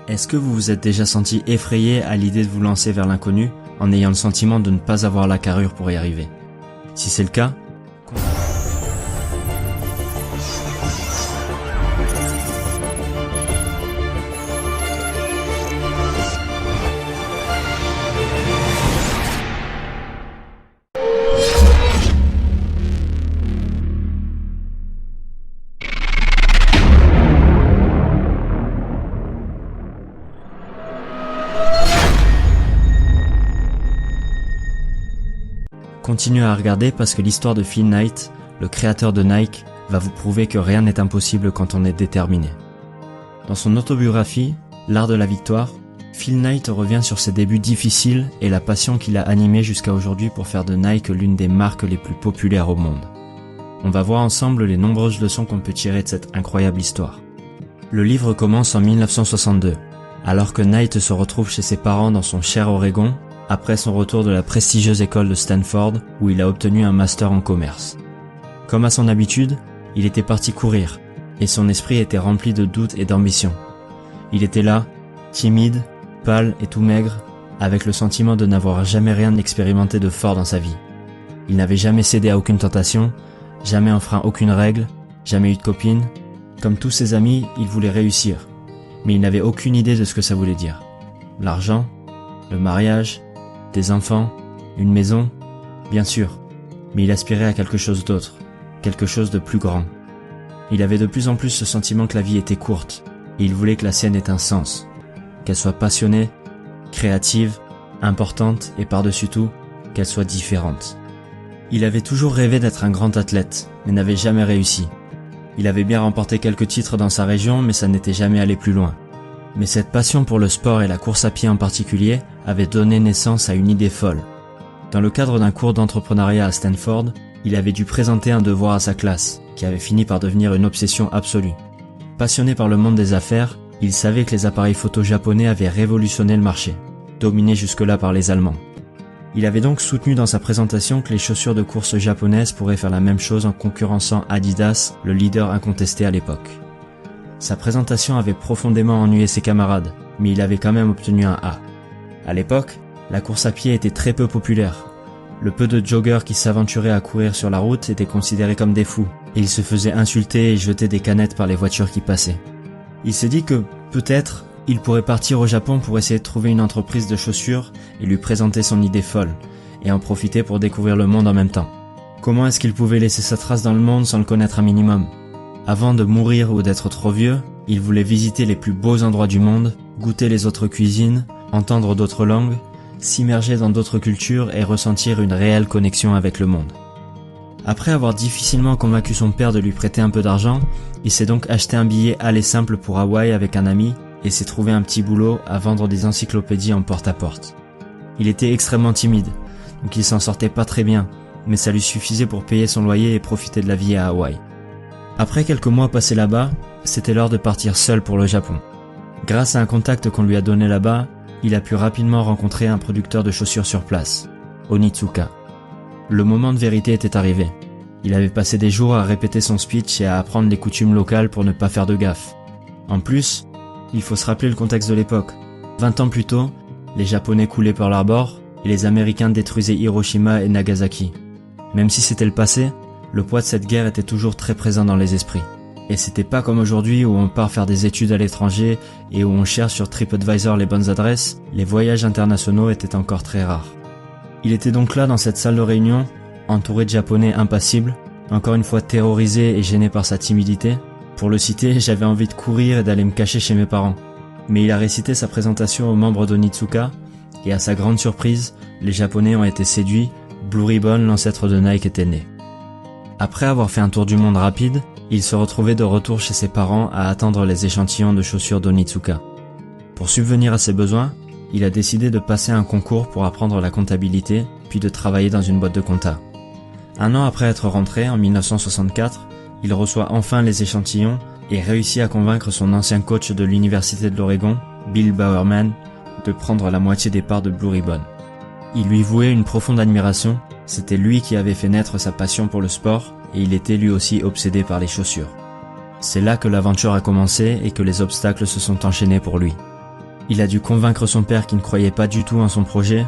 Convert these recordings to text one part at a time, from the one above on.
Est-ce que vous vous êtes déjà senti effrayé à l'idée de vous lancer vers l'inconnu en ayant le sentiment de ne pas avoir la carrure pour y arriver? Si c'est le cas, continuez à regarder parce que l'histoire de Phil Knight, le créateur de Nike, va vous prouver que rien n'est impossible quand on est déterminé. Dans son autobiographie, L'Art de la Victoire, Phil Knight revient sur ses débuts difficiles et la passion qui l'a animé jusqu'à aujourd'hui pour faire de Nike l'une des marques les plus populaires au monde. On va voir ensemble les nombreuses leçons qu'on peut tirer de cette incroyable histoire. Le livre commence en 1962, alors que Knight se retrouve chez ses parents dans son cher Oregon, après son retour de la prestigieuse école de Stanford où il a obtenu un master en commerce. Comme à son habitude, il était parti courir, et son esprit était rempli de doutes et d'ambition. Il était là, timide, pâle et tout maigre, avec le sentiment de n'avoir jamais rien expérimenté de fort dans sa vie. Il n'avait jamais cédé à aucune tentation, jamais enfreint aucune règle, jamais eu de copine. Comme tous ses amis, il voulait réussir, mais il n'avait aucune idée de ce que ça voulait dire. L'argent, le mariage, des enfants, une maison, bien sûr, mais il aspirait à quelque chose d'autre, quelque chose de plus grand. Il avait de plus en plus ce sentiment que la vie était courte, et il voulait que la sienne ait un sens, qu'elle soit passionnée, créative, importante et par-dessus tout, qu'elle soit différente. Il avait toujours rêvé d'être un grand athlète, mais n'avait jamais réussi. Il avait bien remporté quelques titres dans sa région, mais ça n'était jamais allé plus loin. Mais cette passion pour le sport et la course à pied en particulier avait donné naissance à une idée folle. Dans le cadre d'un cours d'entrepreneuriat à Stanford, il avait dû présenter un devoir à sa classe, qui avait fini par devenir une obsession absolue. Passionné par le monde des affaires, il savait que les appareils photo japonais avaient révolutionné le marché, dominé jusque-là par les Allemands. Il avait donc soutenu dans sa présentation que les chaussures de course japonaises pourraient faire la même chose en concurrençant Adidas, le leader incontesté à l'époque. Sa présentation avait profondément ennuyé ses camarades, mais il avait quand même obtenu un A. À l'époque, la course à pied était très peu populaire. Le peu de joggers qui s'aventuraient à courir sur la route étaient considérés comme des fous, et ils se faisaient insulter et jeter des canettes par les voitures qui passaient. Il s'est dit que, peut-être, il pourrait partir au Japon pour essayer de trouver une entreprise de chaussures et lui présenter son idée folle, et en profiter pour découvrir le monde en même temps. Comment est-ce qu'il pouvait laisser sa trace dans le monde sans le connaître un minimum ? Avant de mourir ou d'être trop vieux, il voulait visiter les plus beaux endroits du monde, goûter les autres cuisines, entendre d'autres langues, s'immerger dans d'autres cultures et ressentir une réelle connexion avec le monde. Après avoir difficilement convaincu son père de lui prêter un peu d'argent, il s'est donc acheté un billet aller simple pour Hawaï avec un ami et s'est trouvé un petit boulot à vendre des encyclopédies en porte-à-porte. Il était extrêmement timide, donc il s'en sortait pas très bien, mais ça lui suffisait pour payer son loyer et profiter de la vie à Hawaï. Après quelques mois passés là-bas, c'était l'heure de partir seul pour le Japon. Grâce à un contact qu'on lui a donné là-bas, il a pu rapidement rencontrer un producteur de chaussures sur place, Onitsuka. Le moment de vérité était arrivé. Il avait passé des jours à répéter son speech et à apprendre les coutumes locales pour ne pas faire de gaffe. En plus, il faut se rappeler le contexte de l'époque. 20 ans plus tôt, les Japonais coulaient Pearl Harbor et les Américains détruisaient Hiroshima et Nagasaki. Même si c'était le passé, le poids de cette guerre était toujours très présent dans les esprits. Et c'était pas comme aujourd'hui où on part faire des études à l'étranger et où on cherche sur TripAdvisor les bonnes adresses, les voyages internationaux étaient encore très rares. Il était donc là dans cette salle de réunion, entouré de Japonais impassibles, encore une fois terrorisé et gêné par sa timidité. Pour le citer, j'avais envie de courir et d'aller me cacher chez mes parents. Mais il a récité sa présentation aux membres d'Onitsuka, et à sa grande surprise, les Japonais ont été séduits, Blue Ribbon, l'ancêtre de Nike, était né. Après avoir fait un tour du monde rapide, il se retrouvait de retour chez ses parents à attendre les échantillons de chaussures d'Onitsuka. Pour subvenir à ses besoins, il a décidé de passer un concours pour apprendre la comptabilité, puis de travailler dans une boîte de compta. Un an après être rentré, en 1964, il reçoit enfin les échantillons et réussit à convaincre son ancien coach de l'université de l'Oregon, Bill Bowerman, de prendre la moitié des parts de Blue Ribbon. Il lui vouait une profonde admiration, c'était lui qui avait fait naître sa passion pour le sport et il était lui aussi obsédé par les chaussures. C'est là que l'aventure a commencé et que les obstacles se sont enchaînés pour lui. Il a dû convaincre son père qui ne croyait pas du tout en son projet,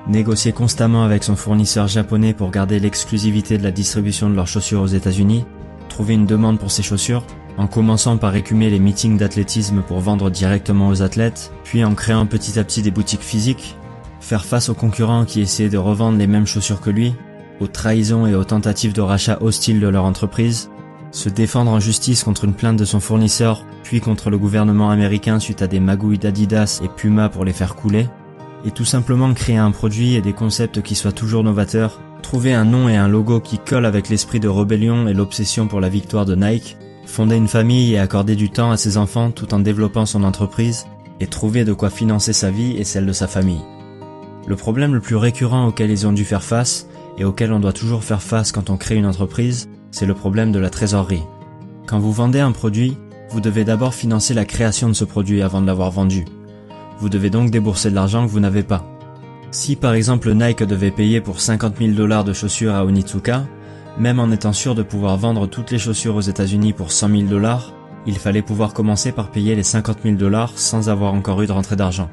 négocier constamment avec son fournisseur japonais pour garder l'exclusivité de la distribution de leurs chaussures aux États-Unis, trouver une demande pour ses chaussures, en commençant par écumer les meetings d'athlétisme pour vendre directement aux athlètes, puis en créant petit à petit des boutiques physiques, faire face aux concurrents qui essayaient de revendre les mêmes chaussures que lui, aux trahisons et aux tentatives de rachat hostiles de leur entreprise, se défendre en justice contre une plainte de son fournisseur, puis contre le gouvernement américain suite à des magouilles d'Adidas et Puma pour les faire couler, et tout simplement créer un produit et des concepts qui soient toujours novateurs, trouver un nom et un logo qui collent avec l'esprit de rébellion et l'obsession pour la victoire de Nike, fonder une famille et accorder du temps à ses enfants tout en développant son entreprise, et trouver de quoi financer sa vie et celle de sa famille. Le problème le plus récurrent auquel ils ont dû faire face, et auquel on doit toujours faire face quand on crée une entreprise, c'est le problème de la trésorerie. Quand vous vendez un produit, vous devez d'abord financer la création de ce produit avant de l'avoir vendu. Vous devez donc débourser de l'argent que vous n'avez pas. Si par exemple Nike devait payer pour 50 000 $ de chaussures à Onitsuka, même en étant sûr de pouvoir vendre toutes les chaussures aux États-Unis pour 100 000 $, il fallait pouvoir commencer par payer les 50 000 $ sans avoir encore eu de rentrée d'argent.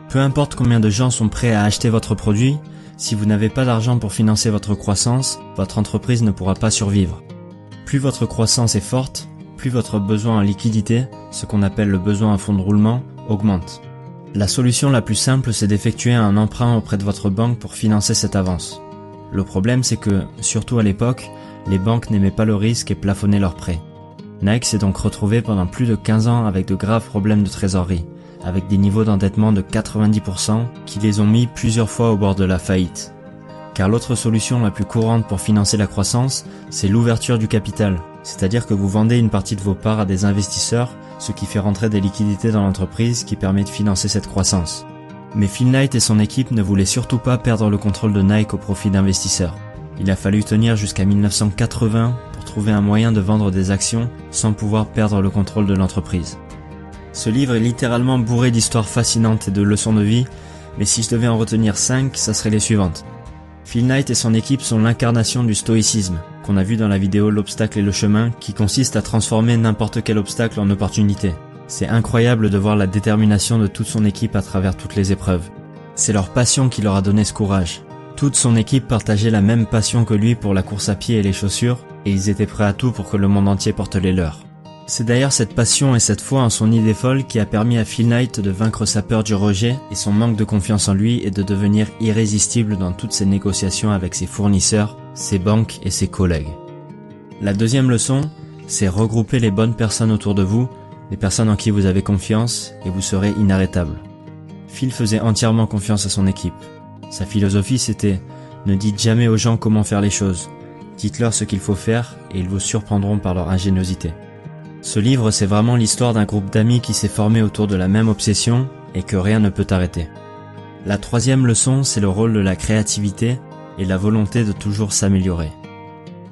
Peu importe combien de gens sont prêts à acheter votre produit, si vous n'avez pas d'argent pour financer votre croissance, votre entreprise ne pourra pas survivre. Plus votre croissance est forte, plus votre besoin en liquidité, ce qu'on appelle le besoin en fonds de roulement, augmente. La solution la plus simple, c'est d'effectuer un emprunt auprès de votre banque pour financer cette avance. Le problème, c'est que, surtout à l'époque, les banques n'aimaient pas le risque et plafonnaient leurs prêts. Nike s'est donc retrouvé pendant plus de 15 ans avec de graves problèmes de trésorerie, avec des niveaux d'endettement de 90% qui les ont mis plusieurs fois au bord de la faillite. Car l'autre solution la plus courante pour financer la croissance, c'est l'ouverture du capital, c'est-à-dire que vous vendez une partie de vos parts à des investisseurs, ce qui fait rentrer des liquidités dans l'entreprise qui permet de financer cette croissance. Mais Phil Knight et son équipe ne voulaient surtout pas perdre le contrôle de Nike au profit d'investisseurs. Il a fallu tenir jusqu'à 1980 pour trouver un moyen de vendre des actions sans pouvoir perdre le contrôle de l'entreprise. Ce livre est littéralement bourré d'histoires fascinantes et de leçons de vie, mais si je devais en retenir 5, ça serait les suivantes. Phil Knight et son équipe sont l'incarnation du stoïcisme, qu'on a vu dans la vidéo L'obstacle et le chemin, qui consiste à transformer n'importe quel obstacle en opportunité. C'est incroyable de voir la détermination de toute son équipe à travers toutes les épreuves. C'est leur passion qui leur a donné ce courage. Toute son équipe partageait la même passion que lui pour la course à pied et les chaussures, et ils étaient prêts à tout pour que le monde entier porte les leurs. C'est d'ailleurs cette passion et cette foi en son idée folle qui a permis à Phil Knight de vaincre sa peur du rejet et son manque de confiance en lui et de devenir irrésistible dans toutes ses négociations avec ses fournisseurs, ses banques et ses collègues. La deuxième leçon, c'est regrouper les bonnes personnes autour de vous, les personnes en qui vous avez confiance, et vous serez inarrêtable. Phil faisait entièrement confiance à son équipe. Sa philosophie c'était « Ne dites jamais aux gens comment faire les choses, dites-leur ce qu'il faut faire et ils vous surprendront par leur ingéniosité ». Ce livre, c'est vraiment l'histoire d'un groupe d'amis qui s'est formé autour de la même obsession et que rien ne peut arrêter. La troisième leçon, c'est le rôle de la créativité et la volonté de toujours s'améliorer.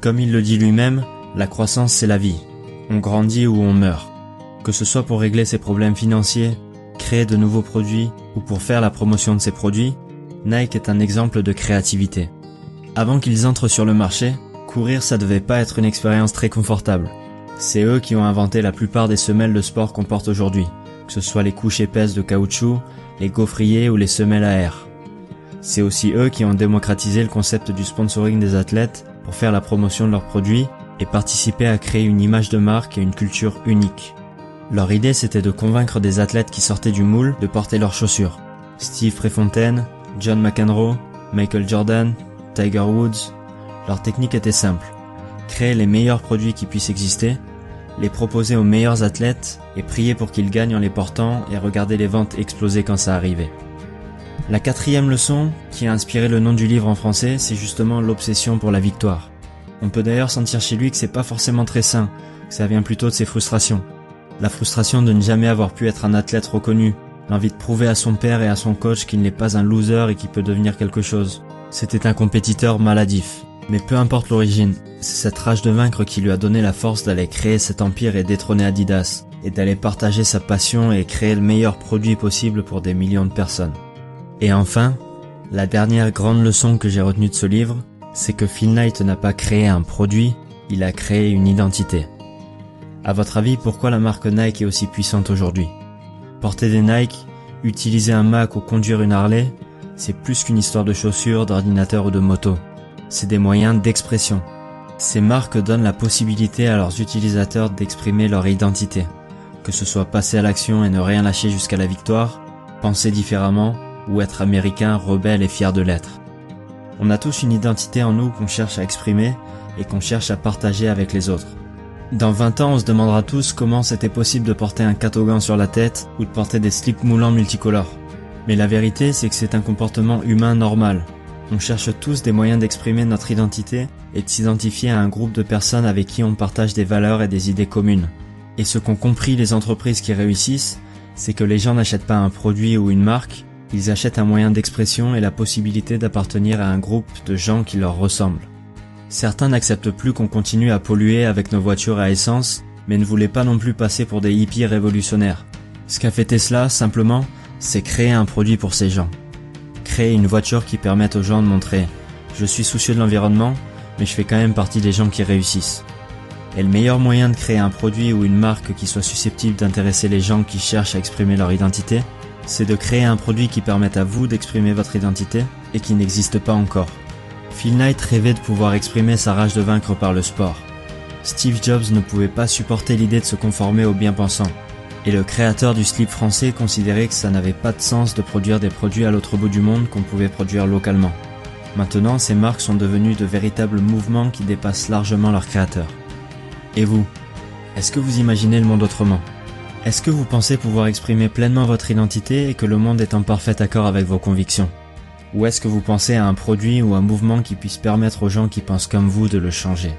Comme il le dit lui-même, la croissance c'est la vie. On grandit ou on meurt. Que ce soit pour régler ses problèmes financiers, créer de nouveaux produits ou pour faire la promotion de ses produits, Nike est un exemple de créativité. Avant qu'ils entrent sur le marché, courir ça devait pas être une expérience très confortable. C'est eux qui ont inventé la plupart des semelles de sport qu'on porte aujourd'hui, que ce soit les couches épaisses de caoutchouc, les gaufriers ou les semelles à air. C'est aussi eux qui ont démocratisé le concept du sponsoring des athlètes pour faire la promotion de leurs produits et participer à créer une image de marque et une culture unique. Leur idée c'était de convaincre des athlètes qui sortaient du moule de porter leurs chaussures. Steve Prefontaine, John McEnroe, Michael Jordan, Tiger Woods, leur technique était simple. Créer les meilleurs produits qui puissent exister, les proposer aux meilleurs athlètes et prier pour qu'ils gagnent en les portant et regarder les ventes exploser quand ça arrivait. La quatrième leçon, qui a inspiré le nom du livre en français, c'est justement l'obsession pour la victoire. On peut d'ailleurs sentir chez lui que c'est pas forcément très sain, que ça vient plutôt de ses frustrations. La frustration de ne jamais avoir pu être un athlète reconnu, l'envie de prouver à son père et à son coach qu'il n'est pas un loser et qu'il peut devenir quelque chose. C'était un compétiteur maladif. Mais peu importe l'origine, c'est cette rage de vaincre qui lui a donné la force d'aller créer cet empire et détrôner Adidas, et d'aller partager sa passion et créer le meilleur produit possible pour des millions de personnes. Et enfin, la dernière grande leçon que j'ai retenue de ce livre, c'est que Phil Knight n'a pas créé un produit, il a créé une identité. À votre avis, pourquoi la marque Nike est aussi puissante aujourd'hui ? Porter des Nike, Utiliser un Mac ou conduire une Harley, c'est plus qu'une histoire de chaussures, d'ordinateur ou de moto. C'est des moyens d'expression. Ces marques donnent la possibilité à leurs utilisateurs d'exprimer leur identité, que ce soit passer à l'action et ne rien lâcher jusqu'à la victoire, penser différemment ou être américain, rebelle et fier de l'être. On a tous une identité en nous qu'on cherche à exprimer et qu'on cherche à partager avec les autres. Dans 20 ans, on se demandera tous comment c'était possible de porter un catogan sur la tête ou de porter des slips moulants multicolores. Mais la vérité, c'est que c'est un comportement humain normal. On cherche tous des moyens d'exprimer notre identité et de s'identifier à un groupe de personnes avec qui on partage des valeurs et des idées communes. Et ce qu'ont compris les entreprises qui réussissent, c'est que les gens n'achètent pas un produit ou une marque, ils achètent un moyen d'expression et la possibilité d'appartenir à un groupe de gens qui leur ressemblent. Certains n'acceptent plus qu'on continue à polluer avec nos voitures à essence, mais ne voulaient pas non plus passer pour des hippies révolutionnaires. Ce qu'a fait Tesla, simplement, c'est créer un produit pour ces gens. Créer une voiture qui permette aux gens de montrer « Je suis soucieux de l'environnement, mais je fais quand même partie des gens qui réussissent ». Et le meilleur moyen de créer un produit ou une marque qui soit susceptible d'intéresser les gens qui cherchent à exprimer leur identité, c'est de créer un produit qui permette à vous d'exprimer votre identité et qui n'existe pas encore. Phil Knight rêvait de pouvoir exprimer sa rage de vaincre par le sport. Steve Jobs ne pouvait pas supporter l'idée de se conformer aux bien-pensants. Et le créateur du slip français considérait que ça n'avait pas de sens de produire des produits à l'autre bout du monde qu'on pouvait produire localement. Maintenant, ces marques sont devenues de véritables mouvements qui dépassent largement leurs créateurs. Et vous, est-ce que vous imaginez le monde autrement? Est-ce que vous pensez pouvoir exprimer pleinement votre identité et que le monde est en parfait accord avec vos convictions? Ou est-ce que vous pensez à un produit ou un mouvement qui puisse permettre aux gens qui pensent comme vous de le changer?